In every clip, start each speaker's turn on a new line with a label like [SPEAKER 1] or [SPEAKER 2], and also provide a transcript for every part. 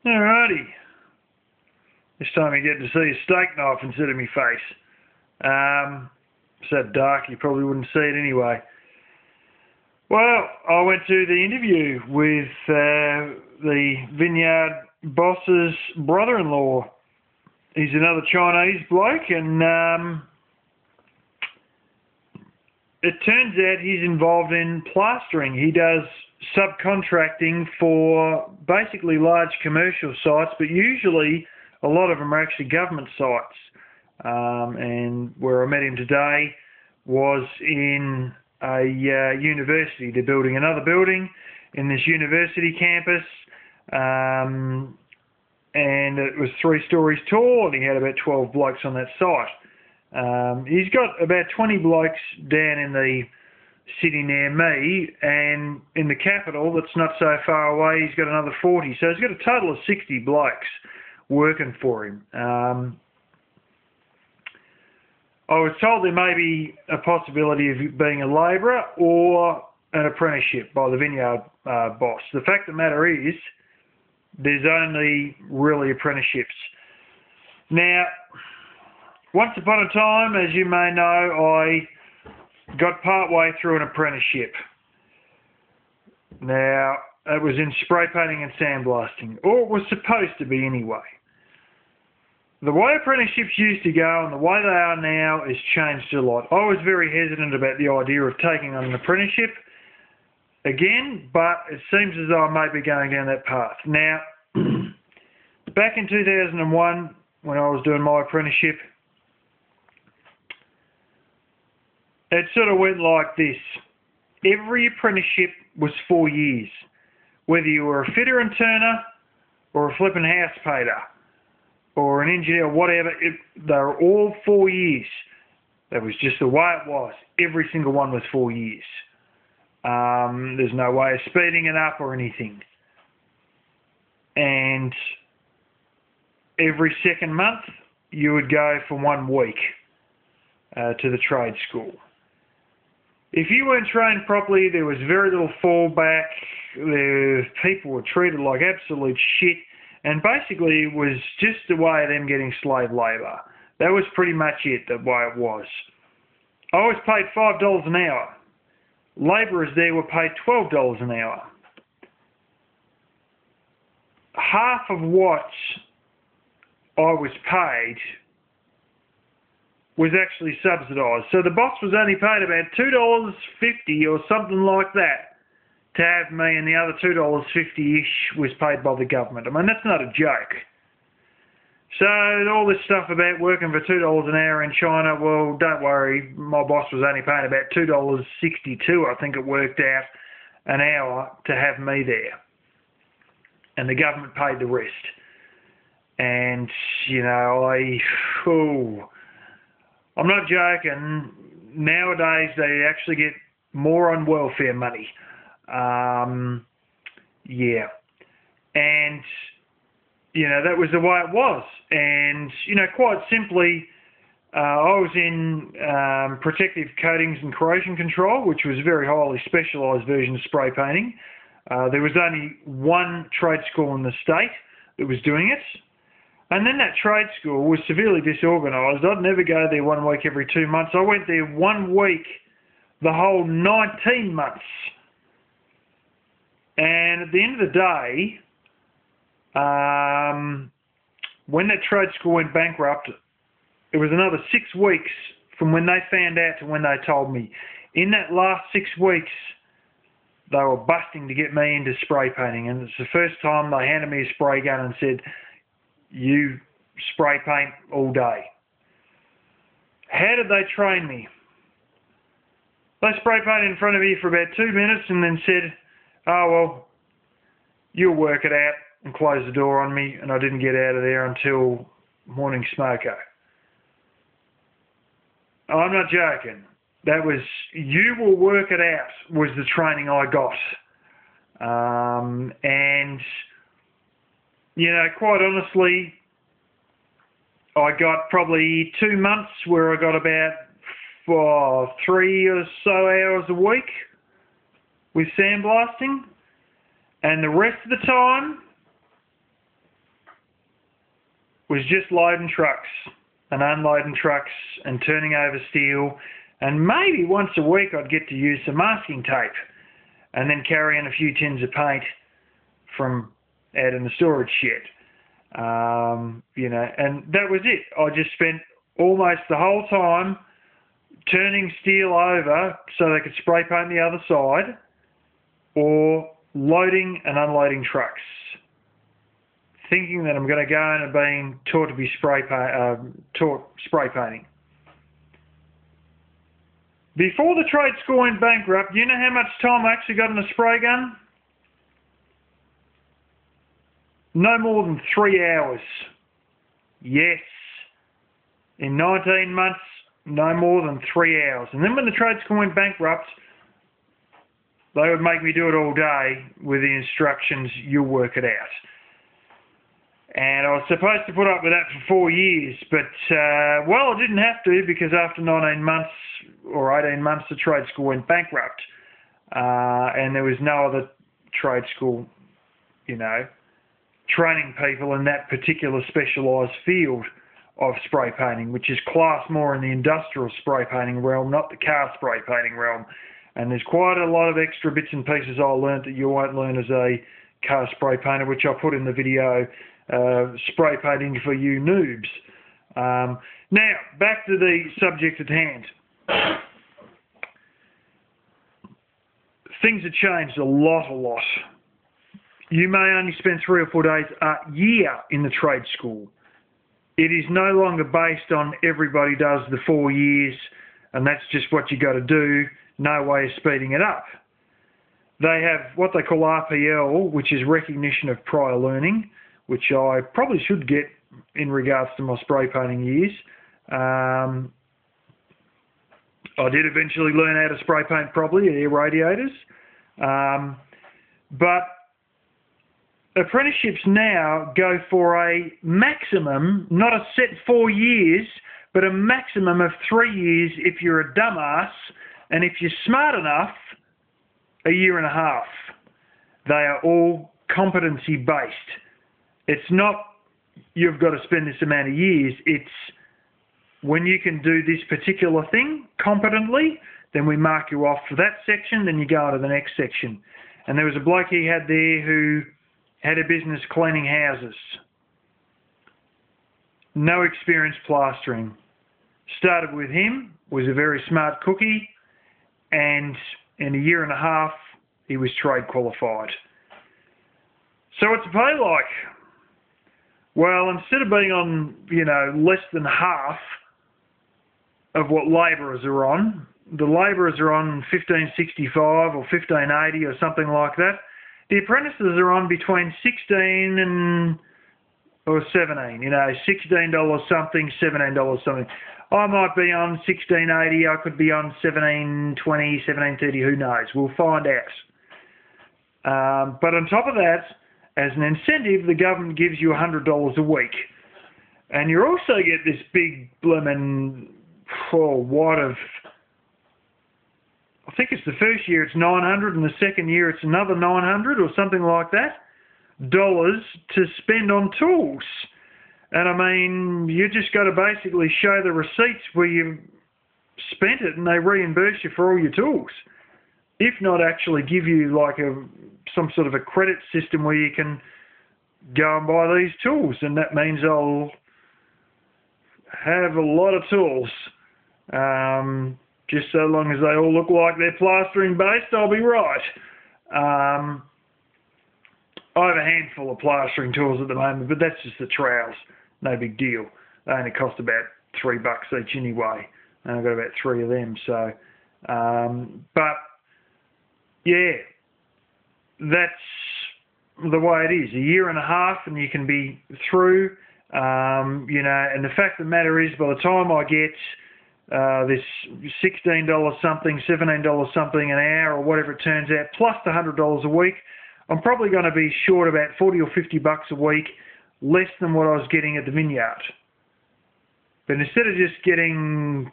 [SPEAKER 1] Alrighty. This time you get to see a steak knife instead of me face. It's so dark you probably wouldn't see it anyway. Well, I went to the interview with the vineyard boss's brother-in-law. He's another Chinese bloke, and it turns out he's involved in plastering. He does subcontracting for basically large commercial sites, but usually a lot of them are actually government sites. And where I met him today was in a university. They're building another building in this university campus, and it was 3 stories tall, and he had about 12 blokes on that site. He's got about 20 blokes down in the city near me, and in the capital that's not so far away he's got another 40. So he's got a total of 60 blokes working for him. I was told there may be a possibility of being a labourer or an apprenticeship by the vineyard boss. The fact of the matter is, there's only really apprenticeships. Now, once upon a time, as you may know, I got part way through an apprenticeship. Now, it was in spray painting and sandblasting, or it was supposed to be anyway. The way apprenticeships used to go and the way they are now has changed a lot. I was very hesitant about the idea of taking on an apprenticeship again, but it seems as though I may be going down that path. Now, back in 2001, when I was doing my apprenticeship, it sort of went like this. Every apprenticeship was 4 years. Whether you were a fitter and turner or a flipping house painter or an engineer or whatever, they were all 4 years. That was just the way it was. Every single one was 4 years. There's no way of speeding it up or anything. And every second month, you would go for 1 week to the trade school. If you weren't trained properly, there was very little fallback. People were treated like absolute shit. And basically, it was just a way of them getting slave labour. That was pretty much it, the way it was. I was paid $5 an hour. Labourers there were paid $12 an hour. Half of what I was paid was actually subsidised. So the boss was only paid about $2.50 or something like that to have me, and the other $2.50-ish was paid by the government. I mean, that's not a joke. So all this stuff about working for $2 an hour in China, well, don't worry, my boss was only paying about $2.62, I think it worked out, an hour to have me there. And the government paid the rest. And, you know, I'm not joking. Nowadays, they actually get more on welfare money. Yeah. And, you know, that was the way it was. And, you know, quite simply, I was in protective coatings and corrosion control, which was a very highly specialised version of spray painting. There was only one trade school in the state that was doing it. And then that trade school was severely disorganised. I'd never go there 1 week every 2 months. I went there 1 week the whole 19 months. And at the end of the day, when that trade school went bankrupt, it was another 6 weeks from when they found out to when they told me. In that last 6 weeks, they were busting to get me into spray painting. And it's the first time they handed me a spray gun and said, "You spray paint all day." How did they train me? They spray painted in front of me for about 2 minutes and then said, "Oh, well, you'll work it out," and closed the door on me, and I didn't get out of there until morning smoko. I'm not joking. That was, "You will work it out," was the training I got. And, you know, quite honestly, I got probably 2 months where I got about 3 or so hours a week with sandblasting. And the rest of the time, was just loading trucks and unloading trucks and turning over steel, and maybe once a week I'd get to use some masking tape and then carry in a few tins of paint from out in the storage shed. You know, and that was it. I just spent almost the whole time turning steel over so they could spray paint the other side, or loading and unloading trucks, thinking that I'm going to go in and being taught to be spray painting. Before the trade school went bankrupt, do you know how much time I actually got in a spray gun? No more than 3 hours. Yes. In 19 months, no more than 3 hours. And then when the trade school went bankrupt, they would make me do it all day with the instructions, you'll work it out. And I was supposed to put up with that for 4 years, but, well, I didn't have to, because after 19 months or 18 months, the trade school went bankrupt. And there was no other trade school, you know, training people in that particular specialised field of spray painting, which is classed more in the industrial spray painting realm, not the car spray painting realm. And there's quite a lot of extra bits and pieces I learned that you won't learn as a car spray painter, which I put in the video, spray painting for you noobs. Now, back to the subject at hand. Things have changed a lot. You may only spend 3 or 4 days a year in the trade school. It is no longer based on everybody does the 4 years and that's just what you got to do. No way of speeding it up. They have what they call RPL, which is recognition of prior learning, which I probably should get in regards to my spray painting years. I did eventually learn how to spray paint properly, air radiators. But apprenticeships now go for a maximum, not a set 4 years, but a maximum of 3 years if you're a dumbass, and if you're smart enough, a year and a half. They are all competency based. It's not you've got to spend this amount of years. It's when you can do this particular thing competently, then we mark you off for that section, then you go on to the next section. And there was a bloke he had there who had a business cleaning houses. No experience plastering. Started with him, was a very smart cookie, and in a year and a half, he was trade qualified. So what's the pay like? Well, instead of being on, you know, less than half of what labourers are on, the labourers are on $15.65 or $15.80 or something like that. The apprentices are on between $16 or $17, you know, $16 something, $17 something. I might be on $16.80, I could be on $17.20, $17.30, who knows? We'll find out. But on top of that, as an incentive, the government gives you $100 a week. And you also get this big blooming wad of, I think it's the first year it's $900 and the second year it's another $900 or something like that, dollars to spend on tools. And I mean, you just got to basically show the receipts where you spent it and they reimburse you for all your tools. If not actually give you like some sort of a credit system where you can go and buy these tools. And that means I'll have a lot of tools. Just so long as they all look like they're plastering based, I'll be right. I have a handful of plastering tools at the moment, but that's just the trowels. No big deal. They only cost about $3 each anyway. And I've got about 3 of them. So, but yeah, that's the way it is. A year and a half and you can be through, you know, and the fact of the matter is by the time I get this $16 something, $17 something an hour or whatever it turns out, plus the $100 a week, I'm probably going to be short about $40 or $50 a week, less than what I was getting at the vineyard. But instead of just getting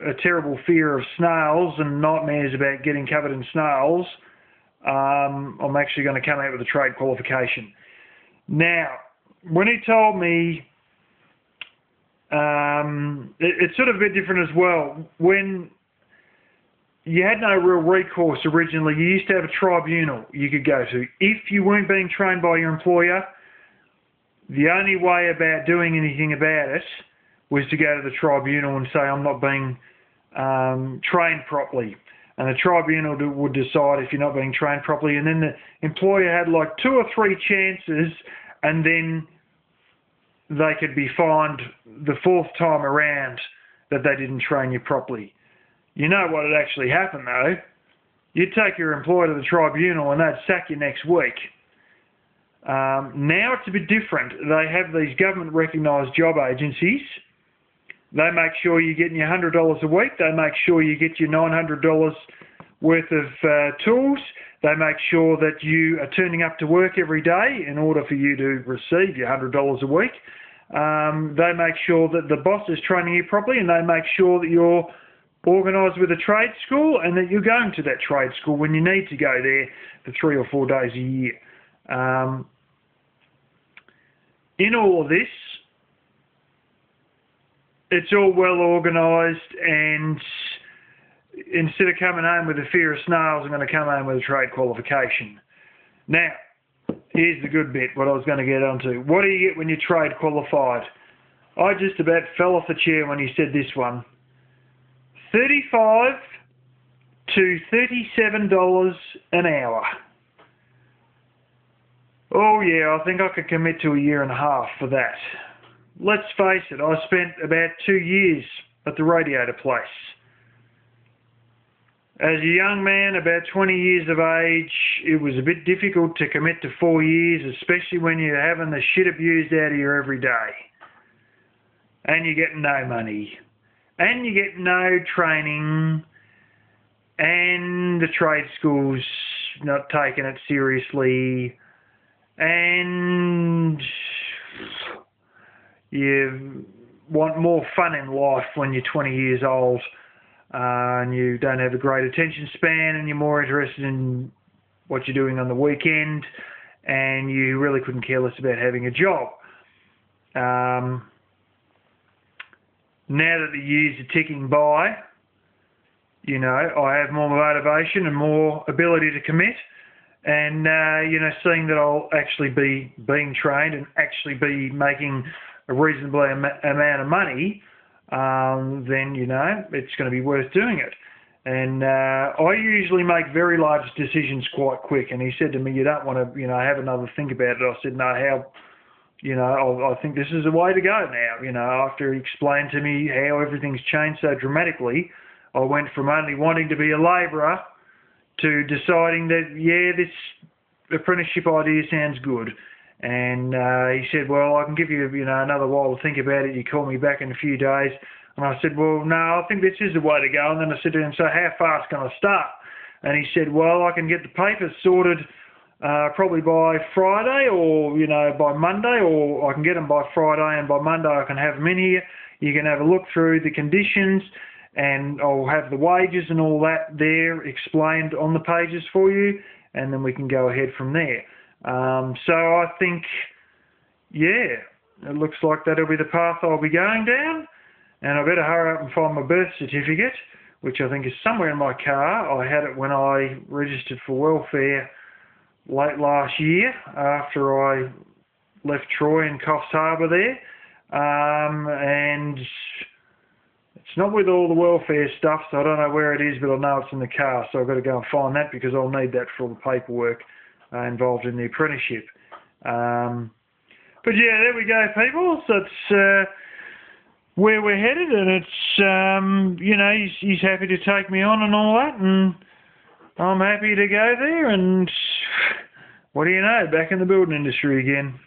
[SPEAKER 1] a terrible fear of snails and nightmares about getting covered in snails, I'm actually going to come out with a trade qualification. Now, when he told me It's sort of a bit different as well. When you had no real recourse originally, you used to have a tribunal you could go to. If you weren't being trained by your employer, the only way about doing anything about it was to go to the tribunal and say, I'm not being trained properly. And the tribunal would decide if you're not being trained properly. And then the employer had like 2 or 3 chances, and then they could be fined the 4th time around that they didn't train you properly. You know what had actually happened though? You'd take your employer to the tribunal and they'd sack you next week. Now it's a bit different. They have these government recognised job agencies. They make sure you're getting your $100 a week. They make sure you get your $900 worth of tools. They make sure that you are turning up to work every day in order for you to receive your $100 a week. They make sure that the boss is training you properly, and they make sure that you're organised with a trade school and that you're going to that trade school when you need to go there for 3 or 4 days a year. In all of this, it's all well organised, and instead of coming home with a fear of snails, I'm going to come home with a trade qualification. Now, here's the good bit, what I was going to get onto. What do you get when you're trade qualified? I just about fell off the chair when he said this one. $35 to $37 an hour. Oh yeah, I think I could commit to a 1.5 years for that. Let's face it, I spent about 2 years at the radiator place. As a young man, about 20 years of age, it was a bit difficult to commit to 4 years, especially when you're having the shit abused out of you every day. And you get no money. And you get no training. And the trade school's not taking it seriously. And you want more fun in life when you're 20 years old, and you don't have a great attention span, and you're more interested in what you're doing on the weekend, and you really couldn't care less about having a job. Now that the years are ticking by, you know, I have more motivation and more ability to commit, and you know, seeing that I'll actually be being trained and actually be making a reasonable amount of money, then, you know, it's going to be worth doing it. And I usually make very large decisions quite quick. And he said to me, you don't want to, you know, have another think about it. I said, no, how, you know, I think this is the way to go now. You know, after he explained to me how everything's changed so dramatically, I went from only wanting to be a labourer to deciding that, yeah, this apprenticeship idea sounds good. And he said, well, I can give you, you know, another while to think about it. You call me back in a few days. And I said, well, no, I think this is the way to go. And then I said to him, so how fast can I start? And he said, well, I can get the papers sorted probably by Friday, or, you know, by Monday, or I can get them by Friday, and by Monday I can have them in here. You can have a look through the conditions, and I'll have the wages and all that there explained on the pages for you, and then we can go ahead from there. So I think, yeah, it looks like that'll be the path I'll be going down, and I better hurry up and find my birth certificate, which I think is somewhere in my car. I had it when I registered for welfare late last year after I left Troy and Coffs Harbour there, and it's not with all the welfare stuff, so I don't know where it is, but I know it's in the car, so I've got to go and find that because I'll need that for all the paperwork involved in the apprenticeship. But yeah, there we go, people. So it's where we're headed, and it's, you know, he's happy to take me on and all that, and I'm happy to go there, and what do you know, back in the building industry again.